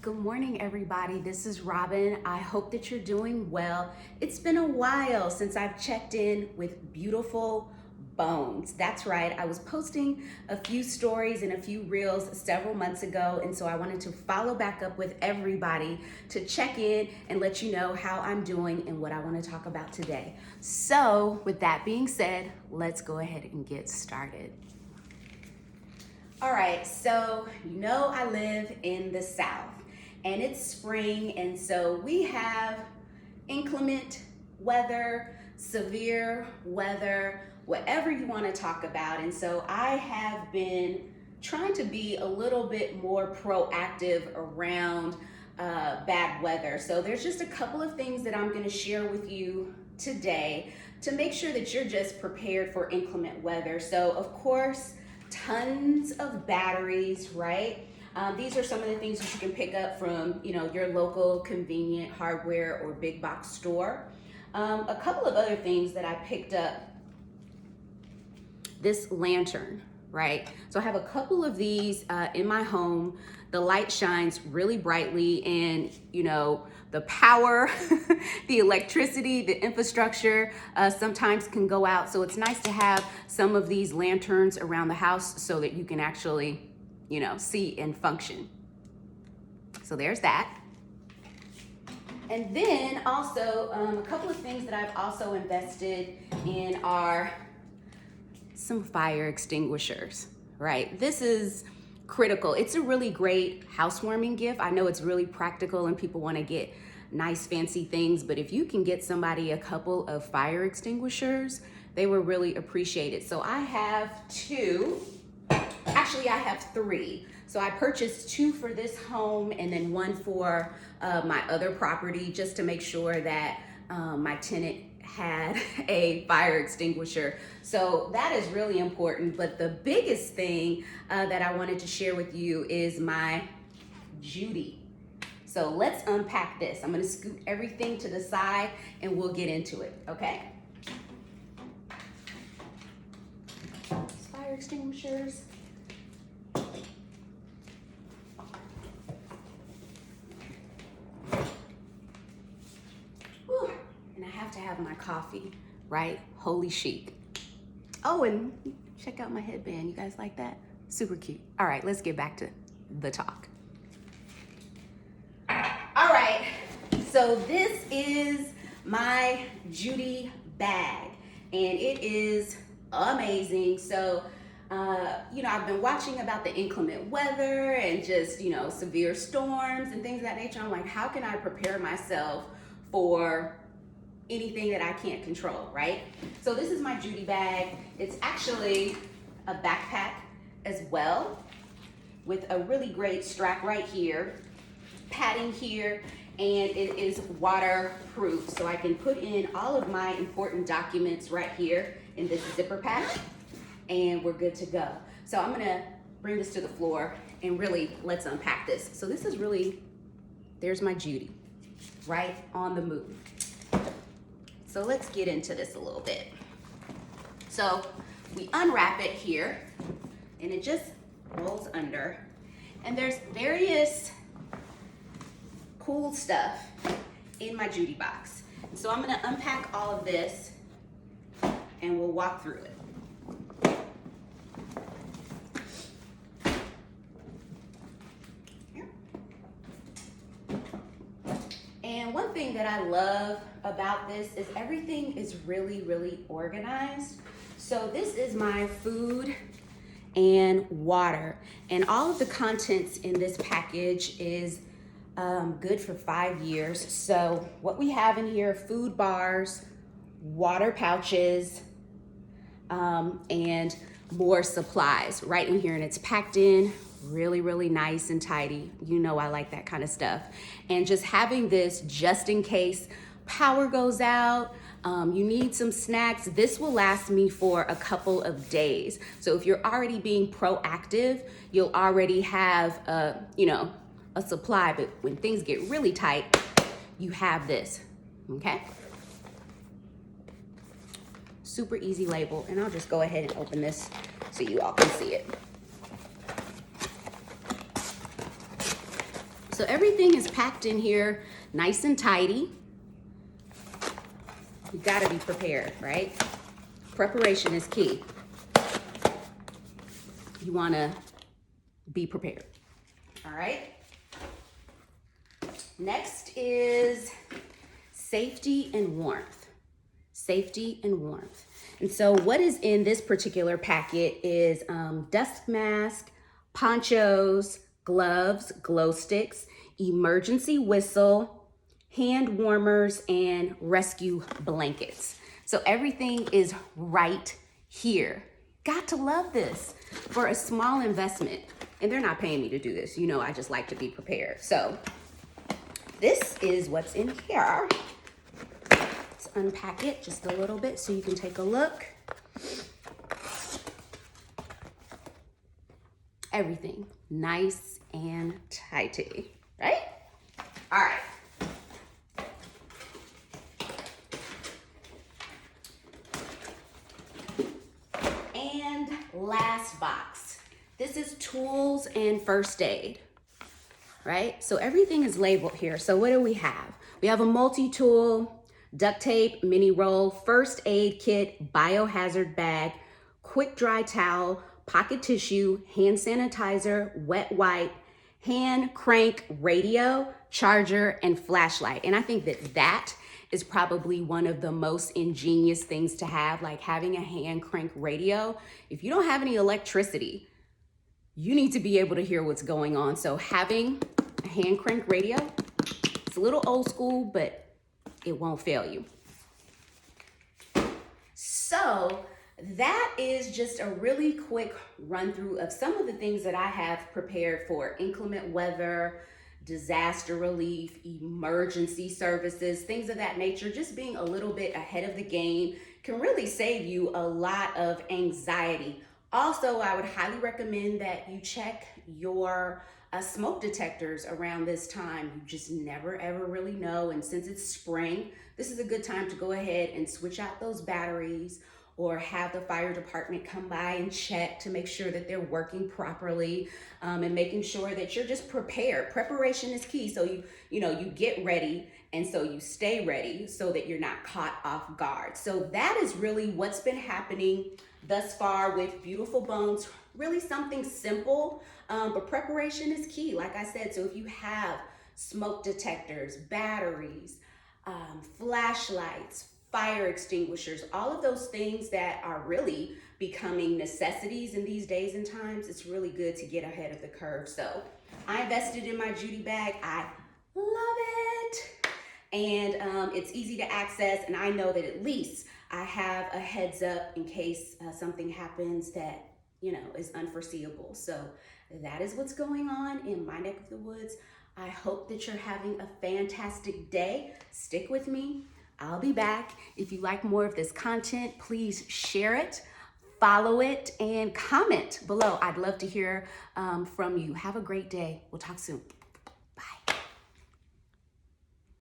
Good morning, everybody. This is Robin. I hope that you're doing well. It's been a while since I've checked in with beautiful bones. That's right. I was posting a few stories and a few reels several months ago, and so I wanted to follow back up with everybody to check in and let you know how I'm doing and what I want to talk about today. So, with that being said, let's go ahead and get started. All right, so you know I live in the South and it's spring, and so we have inclement weather, severe weather, whatever you want to talk about. And so I have been trying to be a little bit more proactive around bad weather. So there's just a couple of things that I'm going to share with you today to make sure that you're just prepared for inclement weather. So of course, tons of batteries, right? These are some of the things that you can pick up from, your local convenient hardware or big box store. A couple of other things that I picked up, this lantern, right? So I have a couple of these in my home. The light shines really brightly, and the power, the electricity, the infrastructure sometimes can go out. So it's nice to have some of these lanterns around the house so that you can actually, see and function. So there's that. And then also a couple of things that I've also invested in are some fire extinguishers, right? This is critical. It's a really great housewarming gift. I know it's really practical and people want to get nice fancy things, but if you can get somebody a couple of fire extinguishers, they will really appreciate it. So I have two. Actually, I have three. So I purchased two for this home and then one for my other property, just to make sure that my tenant had a fire extinguisher. So that is really important. But the biggest thing that I wanted to share with you is my Judy. So let's unpack this. I'm gonna scoot everything to the side and we'll get into it, okay? Fire extinguishers. Whew. And I have to have my coffee, right? Holy chic. Oh, and check out my headband. You guys like that? Super cute. All right, let's get back to the talk. All right, so this is my Judy bag, and it is amazing. So, I've been watching about the inclement weather and just, severe storms and things of that nature. I'm like, how can I prepare myself for anything that I can't control, right? So this is my Judy bag. It's actually a backpack as well, with a really great strap right here, padding here, and it is waterproof. So I can put in all of my important documents right here in this zipper pack, and we're good to go. So I'm gonna bring this to the floor and really let's unpack this. So this is really, there's my Judy, right on the move. So let's get into this a little bit. So we unwrap it here and it just rolls under, and there's various cool stuff in my Judy box. So I'm gonna unpack all of this and we'll walk through it. And one thing that I love about this is everything is really, really organized. So this is my food and water, and all of the contents in this package is good for 5 years. So what we have in here: food bars, water pouches, and more supplies right in here, and it's packed in really, really nice and tidy. I like that kind of stuff. And just having this just in case power goes out, you need some snacks. This will last me for a couple of days. So if you're already being proactive, you'll already have a supply, but when things get really tight, you have this, okay? Super easy label, and I'll just go ahead and open this so you all can see it. So everything is packed in here nice and tidy. You gotta be prepared, right? Preparation is key. You wanna be prepared, all right? Next is safety and warmth. Safety and warmth. And so what is in this particular packet is dust mask, ponchos, gloves, glow sticks, emergency whistle, hand warmers, and rescue blankets. So everything is right here. Got to love this for a small investment. And they're not paying me to do this. You know, I just like to be prepared. So this is what's in here. Let's unpack it just a little bit so you can take a look. Everything nice and tidy, right? All right. And last box. This is tools and first aid, right? So everything is labeled here. So what do we have? We have a multi-tool, duct tape, mini roll, first aid kit, biohazard bag, quick dry towel, pocket tissue, hand sanitizer, wet wipe, hand crank radio, charger, and flashlight. And I think that is probably one of the most ingenious things to have, like having a hand crank radio. If you don't have any electricity, you need to be able to hear what's going on. So having a hand crank radio, it's a little old school, but it won't fail you. So that is just a really quick run through of some of the things that I have prepared for inclement weather, disaster relief, emergency services, things of that nature. Just being a little bit ahead of the game can really save you a lot of anxiety. Also, I would highly recommend that you check your smoke detectors around this time. You just never ever really know. And since it's spring, this is a good time to go ahead and switch out those batteries or have the fire department come by and check to make sure that they're working properly, and making sure that you're just prepared. Preparation is key. So you get ready, and so you stay ready so that you're not caught off guard. So that is really what's been happening thus far with Beautiful Bones. Really something simple, but preparation is key, like I said. So if you have smoke detectors, batteries, flashlights, fire extinguishers, all of those things that are really becoming necessities in these days and times, it's really good to get ahead of the curve. So I invested in my Judy bag. I love it. And it's easy to access. And I know that at least I have a heads up in case something happens that, is unforeseeable. So that is what's going on in my neck of the woods. I hope that you're having a fantastic day. Stick with me. I'll be back. If you like more of this content, please share it, follow it, and comment below. I'd love to hear from you. Have a great day. We'll talk soon.